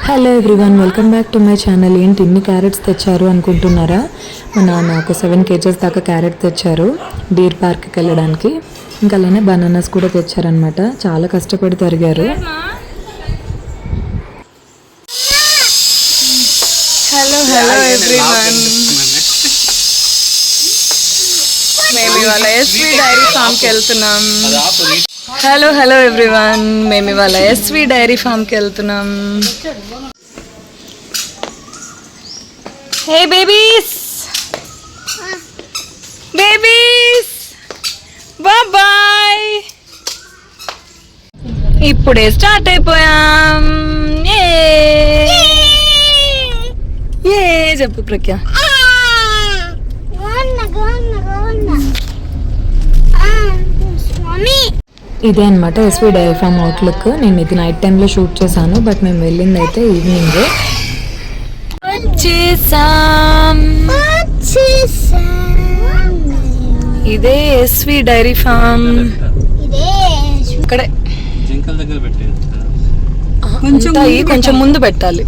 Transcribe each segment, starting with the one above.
Hello everyone, welcome back to my channel. ఏంటి ఇన్ని carrots తెచ్చారు అనుకుంటున్నారా? మా నాన్న ఒక 7 kgs దాకా క్యారెట్ తెచ్చారు డీర్ పార్క్కి వెళ్ళడానికి. ఇంకా అలానే బనానాస్ కూడా తెచ్చారనమాట. చాలా కష్టపడి తరిగారు. హలో హలో ఎవ్రీవన్, మేము ఇవాళ ఎస్వి డైరీ ఫామ్కి వెళ్తున్నాం. హలో హలో ఎవ్రీవన్, మేము ఇవాళ ఎస్వి డైరీ ఫామ్కి వెళ్తున్నాం. హే బేబీస్, బేబీస్ బాయ్. ఇప్పుడే స్టార్ట్ అయిపోయాం. ఏ చెప్పు ప్రఖ్య. ఇదే అనమాట ఎస్వి డైరీ ఫామ్ అవుట్లుక్. నేను ఇది నైట్ టైంలో షూట్ చేశాను, బట్ మేము వెళ్ళింది అయితే ఈవినింగ్. ఇదే ఎస్వి డైరీ ఫామ్. ఇక్కడే కొంచెం ముందు పెట్టాలి.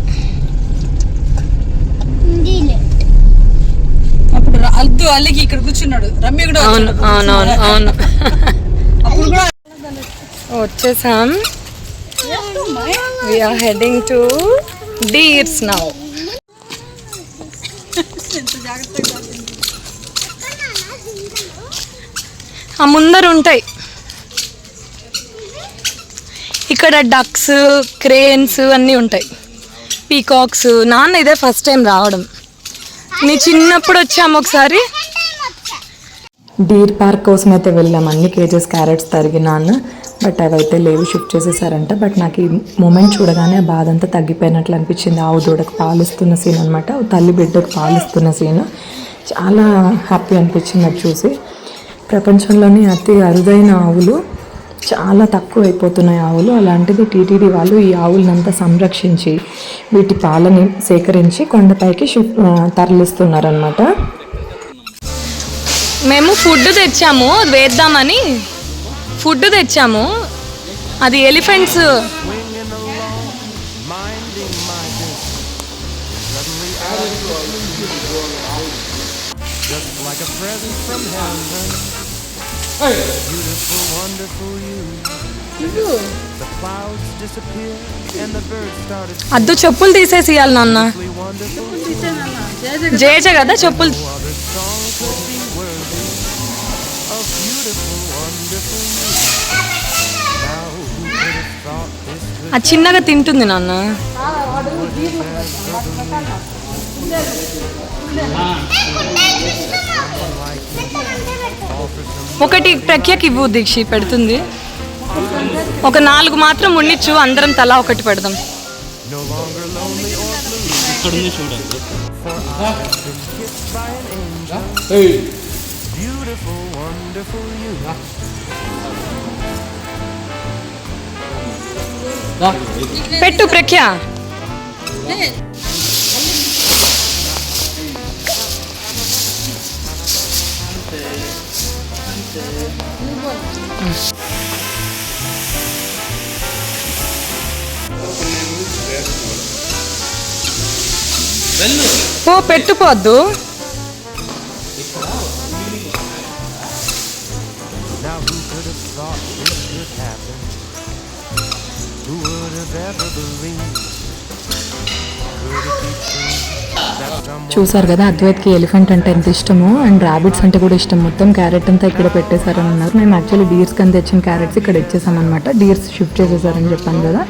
అప్పుడు అద్దు అల్లికి ఇక్కడ కూర్చున్నాడు రమ్య కూడా. అవును అవునవును అవును. వచ్చేసాం. We are heading to Deers now. ఆ ముందర ఉంటాయి. ఇక్కడ డక్స్, క్రేన్స్ అన్నీ ఉంటాయి, పీకాక్స్. నాన్న ఇదే ఫస్ట్ టైం రావడం. నీ చిన్నప్పుడు వచ్చాము ఒకసారి. డీర్ పార్క్ కోసం అయితే వెళ్ళాం. అన్ని కేజెస్ క్యారెట్స్ తరిగినాను, బట్ అవైతే లేవు, షిఫ్ట్ చేసేసారంట. బట్ నాకు ఈ మూమెంట్ చూడగానే ఆ బాధ అంతా తగ్గిపోయినట్లు అనిపించింది. ఆవు దూడకు పాలిస్తున్న సీన్ అనమాట, తల్లి బిడ్డకు పాలిస్తున్న సీన్. చాలా హ్యాపీ అనిపించింది అది చూసి. ప్రపంచంలోని అతి అరుదైన ఆవులు, చాలా తక్కువ అయిపోతున్నాయి ఆవులు. అలాంటిది టీటీడీ వాళ్ళు ఈ ఆవులనంతా సంరక్షించి వీటి పాలని సేకరించి కొండపైకి తరలిస్తున్నారనమాట. మేము ఫుడ్ తెచ్చాము, అది వేద్దామని ఫుడ్ తెచ్చాము. అది ఎలిఫెంట్స్. అద్దు చెప్పులు తీసేసి ఇవ్వాలి నాన్న. జేజ కదా చెప్పులు. అది చిన్నగా తింటుంది నాన్న. ఒకటి ప్రఖ్యకి ఇవ్వు దీక్షి, పెడుతుంది. ఒక 4 మాత్రం ఉండిచ్చు, అందరం తలా ఒకటి పెడదాం. పెట్టు ప్రఖ్య. పో పెట్టుకోవద్దు. చూసారు కదా, అద్వైత్కి ఎలిఫెంట్ అంటే ఎంత ఇష్టమో, అండ్ ర్యాబిట్స్ అంటే కూడా ఇష్టం. మొత్తం క్యారెట్ అంతా ఇక్కడ పెట్టేశారని అన్నారు. మేము యాక్చువల్లీ డీర్స్ కింద తెచ్చిన క్యారెట్స్ ఇక్కడ ఇచ్చేసామన్నమాట. డీర్స్ షిఫ్ట్ చేసేసారని చెప్పాను కదా.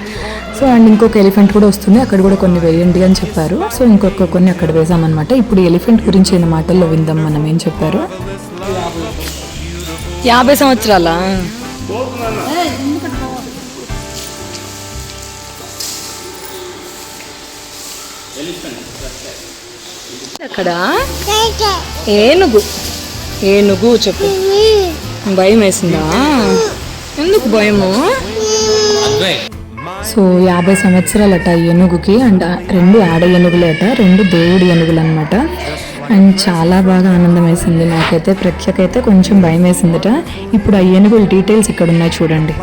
సో అండ్ ఇంకొక ఎలిఫెంట్ కూడా వస్తుంది, అక్కడ కూడా కొన్ని వేయండి అని చెప్పారు. సో ఇంకొక కొన్ని అక్కడ వేసామన్నమాట. ఇప్పుడు ఎలిఫెంట్ గురించి అయిన మాటల్లో విందాం మనం ఏం చెప్పారు. 50 సంవత్సరాలా? అక్కడ ఏనుగు. ఏనుగు చెప్పు. భయం వేసిందా? ఎందుకు భయము? సో 50 సంవత్సరాలట ఏనుగుకి. అండ్ 2 ఆడ ఏనుగులేట, 2 దేవుడి ఏనుగులు అనమాట. అండ్ చాలా బాగా ఆనందం వేసింది నాకైతే. ప్రఖ్యకైతే కొంచెం భయం వేసిందట. ఇప్పుడు ఆ ఏనుగుల డీటెయిల్స్ ఇక్కడ ఉన్నాయి చూడండి.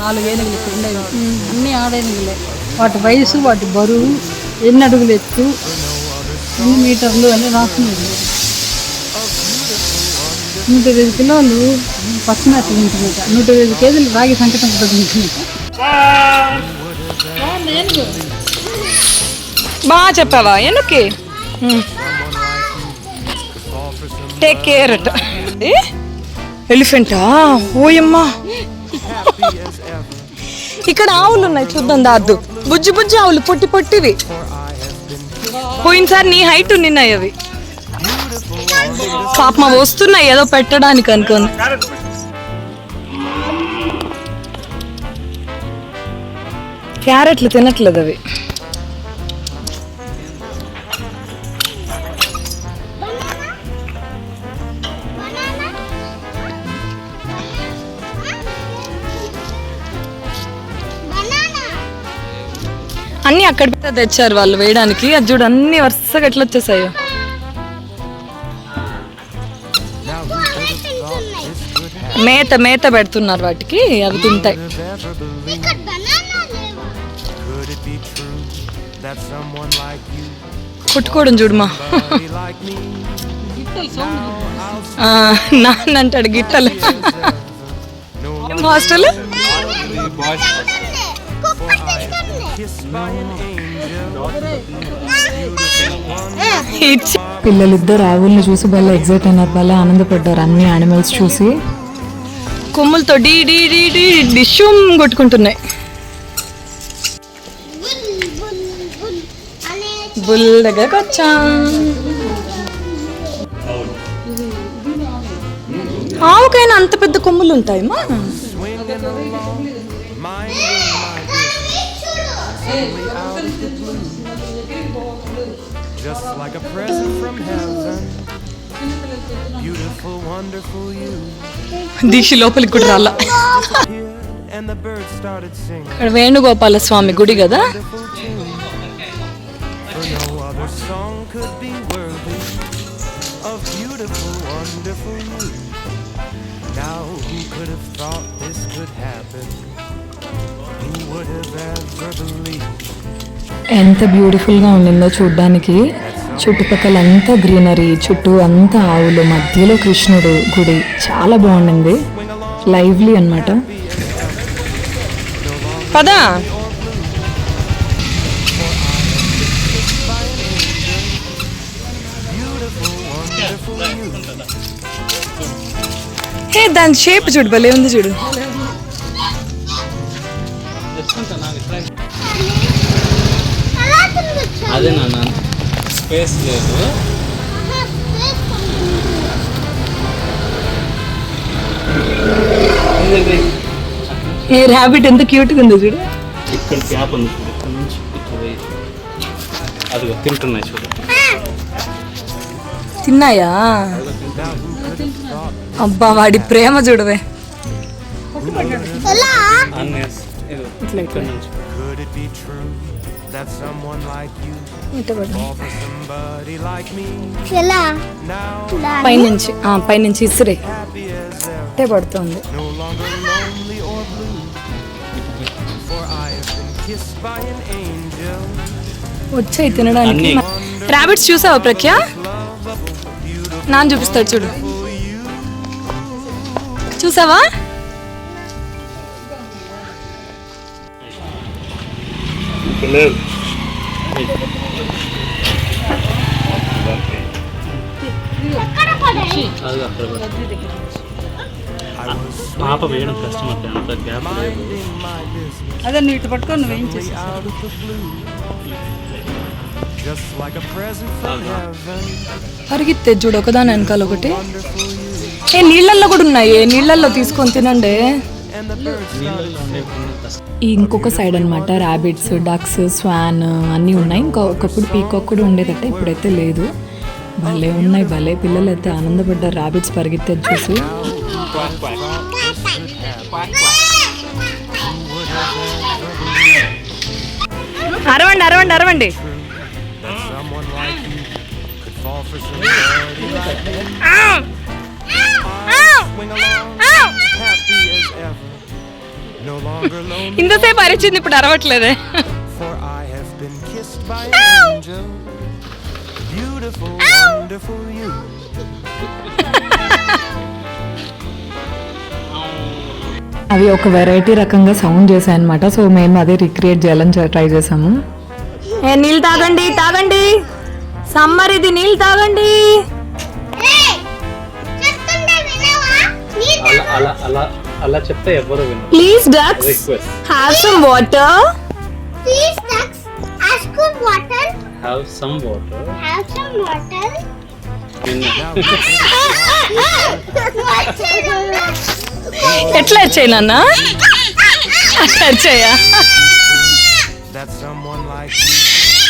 4 ఏనుగులు ఇక్కడ ఉండేవి, అన్ని ఆడేనుగులే. వాటి వయసు, వాటి బరువు, ఎన్ని అడుగులు ఎత్తు, ఎన్ని మీటర్లు అని రాస్తున్నారు. 125 కిలోలు పచ్చిమేతలు ఉంటుందట, 125 కేజీలు రాగి సంకటం ఉంటుందట. బాగా చెప్పావా? ఎందుకే టేక్ కేర్ అట. ఎలిఫెంటా? ఓయమ్మా, ఇక్కడ ఆవులు ఉన్నాయి చూద్దాం. దాద్దు బుజ్జి బుజ్జి ఆవులు, పొట్టి పొట్టివి. పోయినసారి నీ హైట్ నిన్నాయి అవి. పాప మా వస్తున్నాయి ఏదో పెట్టడానికి అనుకోని. క్యారెట్లు తినట్లేదు అవి. అన్ని అక్కడ తెచ్చారు వాళ్ళు వేయడానికి. అది చూడు అన్ని వరుసగా ఎట్లా వచ్చేసాయో. మేత మేత పెడుతున్నారు వాటికి, అవి తింటాయి. కొట్టుకోవడం చూడుమా. నాన్న అంటాడు గిట్టలు. హాస్టల్ పిల్లలిద్దరు ఆవుల్ని చూసి భలే ఎగ్జైట్ అయినారు, భలే ఆనందపడ్డారు అన్ని యానిమల్స్ చూసి. కొమ్ములతో డీ డీ డీ డీ డిష్యూమ్ కొట్టుకుంటున్నాయి. బుల్ దగ్గరకు వచ్చాం. ఆవుకైనా అంత పెద్ద కొమ్ములు ఉంటాయమ్మా. Just like a present from heaven, beautiful, wonderful you. దీక్ష లోపలికి కూడా రాలా. And the birds started singing. ఇక్కడ వేణుగోపాల స్వామి గుడి కదా. For no other song could be worthy of beautiful, wonderful you. Now who could have thought this could happen? Who would have ever believed? ఎంత బ్యూటిఫుల్గా ఉండిందో చూడ్డానికి. చుట్టుపక్కల అంతా గ్రీనరీ, చుట్టూ అంతా ఆవులు, మధ్యలో కృష్ణుడు గుడి. చాలా బాగుండింది, లైవ్లీ అన్నమాట. పదా హే, దాని షేప్ చూడు భలే ఉంది చూడు. అదే నాన్న స్పేస్ లేదు. ఏ ర్యాబిట్ ఎంత క్యూట్గా ఉంది చూడు. ఇక్కడ గ్యాప్ ఉంది చూడు, ఇక్కడ నుంచి ఇక్కడ పోయి అదిగో తింటున్నాయి చూడు. తిన్నాయా? అబ్బా వాడి ప్రేమ చూడవే. ఇట్లా ఇక్కడ నుంచి Could it be true that someone like you fall for somebody like me? Now పైనుంచి ఇసురే happy as ever, అంటే పడుతుంది. no longer lonely or blue. For I have been kissed by an angel. వచ్చాయి తినడానికి. ర్యాబిట్స్ చూసావా ప్రఖ్య? నాన్న చూపిస్తాడు చూడు. చూసావా? లేదు. అది అక్కడ పాప వేయడం కష్టం అంటే అంత గ్యాప్ లేదు. అదే నువ్వు ఇటు పట్టుకొని నువ్వు ఏం చేసావు? Out of the blue, just like a present from heaven, పరిగెత్తే చూడు ఒకదాని వెనకాల ఒకటి. wonderful you. ఏ నీళ్ళల్లో కూడా ఉన్నాయి, నీళ్ళల్లో తీసుకొని తినండి. And the birds నీళ్ళలో ఉండే కష్టం. ఈ ఇంకొక సైడ్ అనమాట ర్యాబిట్స్, డక్స్, స్వాన్ అన్నీ ఉన్నాయి. ఇంకా ఒకప్పుడు పీకాక్ కూడా ఉండేదట, ఇప్పుడైతే లేదు. భలే ఉన్నాయి, భలే పిల్లలు అయితే ఆనందపడ్డారు ర్యాబిట్స్ పరిగెత్తేది చూసి. అరవండి అరవండి అరవండి. that someone like you could fall for somebody like me. Swing along, happy as ever, no longer lonely. ఇంతసేపు అరిచింది, ఇప్పుడు అరవట్లేదే. for I have been kissed by an angel. Beautiful, wonderful you. అవి ఒక వెరైటీ రకంగా sound చేశాయి అనమాట. So మేము అదే రిక్రియేట్ చేయాలని ట్రై చేసాము. నీళ్ళు తాగండి, తాగండి. సమ్మర్ ఇది, నీళ్ళు తాగండి. అలా అలా అలా అలా చెప్తే ఎవరు వినరు. Please ducks request have some water. Please, ducks, ask for water. Have some water. Have some water. ఎట్లా వచ్చాయి నాన్న? అట్లా వచ్చాయా? That someone like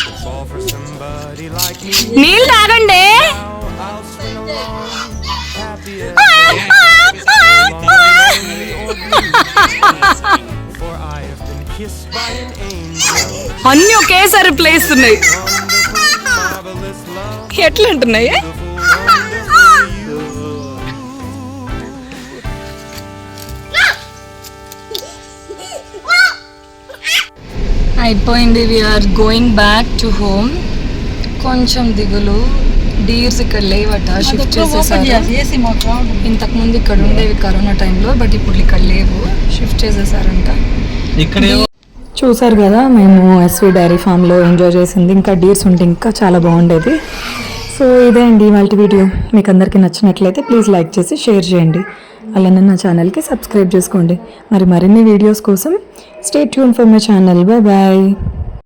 you fall for somebody like me. నీళ్ళు తాగండి. Now I'll swing along, happy as lonely or blue. For I have been kissed by an angel. అన్ని ఒకేసారి place ఉన్నాయి. Wonderful, marvelous love. ఎట్లా ఉంటున్నాయి? అయిపోయింది. We are going back to home. కొంచెం దిగులు, డీర్స్ ఇక్కడ లేవట, షిఫ్ట్ చేసేసారు. ఏసీ మాకు రావడం. ఇంతకుముందు ఇక్కడ ఉండేవి కరోనా టైంలో, బట్ ఇప్పుడు ఇక్కడ లేవు, షిఫ్ట్ చేసేసారంట. ఇక్కడే చూసారు కదా మేము ఎస్వి డైరీ ఫామ్లో ఎంజాయ్ చేసింది. ఇంకా డీర్స్ ఉంటే ఇంకా చాలా బాగుండేది. సో ఇదే అండి ఇవాళ వీడియో. మీకు అందరికీ నచ్చినట్లయితే ప్లీజ్ లైక్ చేసి షేర్ చేయండి. అలానే నా ఛానల్కి సబ్స్క్రైబ్ చేసుకోండి. మరిన్ని వీడియోస్ కోసం stay tune for my channel. Bye bye.